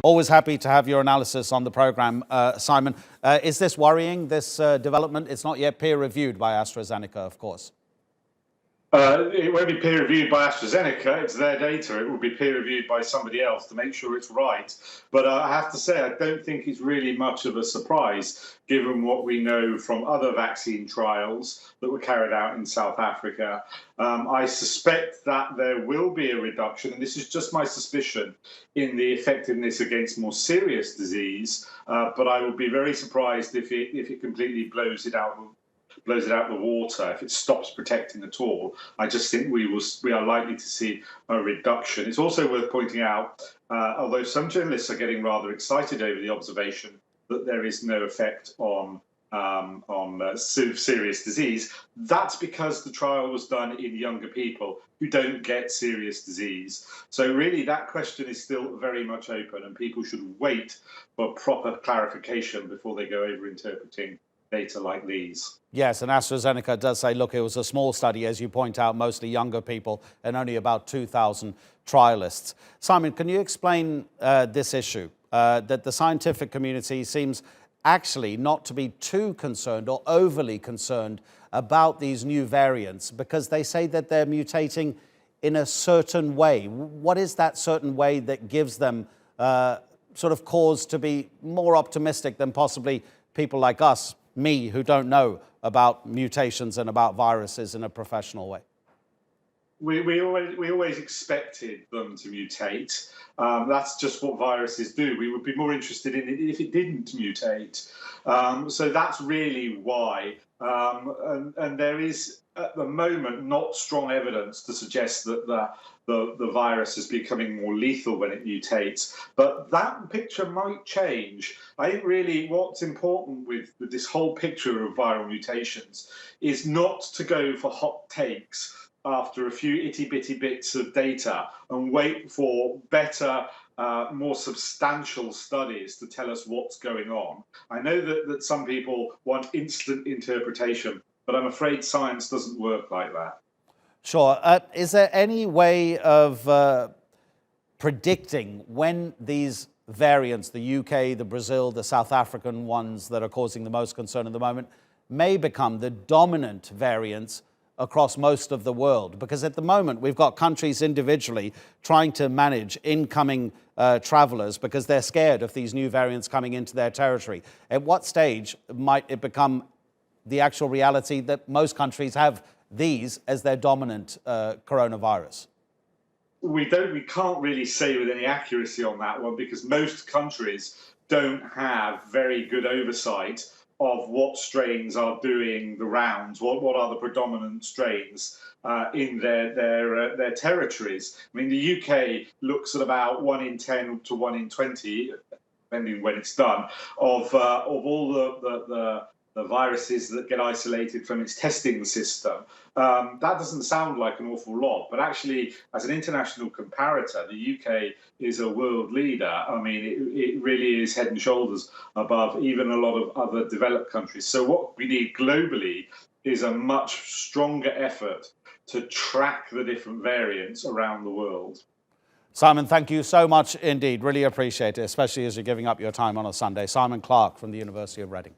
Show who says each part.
Speaker 1: Always happy to have your analysis on the programme, Simon. Is this worrying, this development? It's not yet peer-reviewed by AstraZeneca, of course.
Speaker 2: It won't be peer-reviewed by AstraZeneca. It's their data. It will be peer-reviewed by somebody else to make sure it's right. But I have to say, I don't think it's really much of a surprise, given what we know from other vaccine trials that were carried out in South Africa. I suspect that there will be a reduction, and this is just my suspicion, in the effectiveness against more serious disease. But I would be very surprised if it completely blows it out the water, if it stops protecting at all. I just think we are likely to see a reduction. It's also worth pointing out, although some journalists are getting rather excited over the observation that there is no effect on serious disease, that's because the trial was done in younger people who don't get serious disease. So really that question is still very much open, and people should wait for proper clarification before they go over interpreting data like these.
Speaker 1: Yes, and AstraZeneca does say, look, it was a small study, as you point out, mostly younger people and only about 2,000 trialists. Simon, can you explain this issue, that the scientific community seems actually not to be too concerned or overly concerned about these new variants because they say that they're mutating in a certain way? What is that certain way that gives them sort of cause to be more optimistic than possibly people like us, me, who don't know about mutations and about viruses in a professional way?
Speaker 2: We always expected them to mutate. That's just what viruses do. We would be more interested in it if it didn't mutate. So that's really why. And there is, at the moment, not strong evidence to suggest that the virus is becoming more lethal when it mutates. But that picture might change. I think really what's important with this whole picture of viral mutations is not to go for hot takes after a few itty-bitty bits of data and wait for better, more substantial studies to tell us what's going on. I know that some people want instant interpretation, but I'm afraid science doesn't work like that.
Speaker 1: Sure. Is there any way of predicting when these variants, the UK, the Brazil, the South African ones that are causing the most concern at the moment, may become the dominant variants across most of the world? Because at the moment we've got countries individually trying to manage incoming travelers because they're scared of these new variants coming into their territory. At what stage might it become the actual reality that most countries have these as their dominant coronavirus?
Speaker 2: We can't really say with any accuracy on that one because most countries don't have very good oversight of what strains are doing the rounds, what are the predominant strains in their territories. I mean, the UK looks at about 1 in 10 to 1 in 20, depending when it's done, of all the viruses that get isolated from its testing system. That doesn't sound like an awful lot, but actually, as an international comparator, the UK is a world leader. I mean, it really is head and shoulders above even a lot of other developed countries. So what we need globally is a much stronger effort to track the different variants around the world.
Speaker 1: Simon, thank you so much indeed. Really appreciate it, especially as you're giving up your time on a Sunday. Simon Clarke from the University of Reading.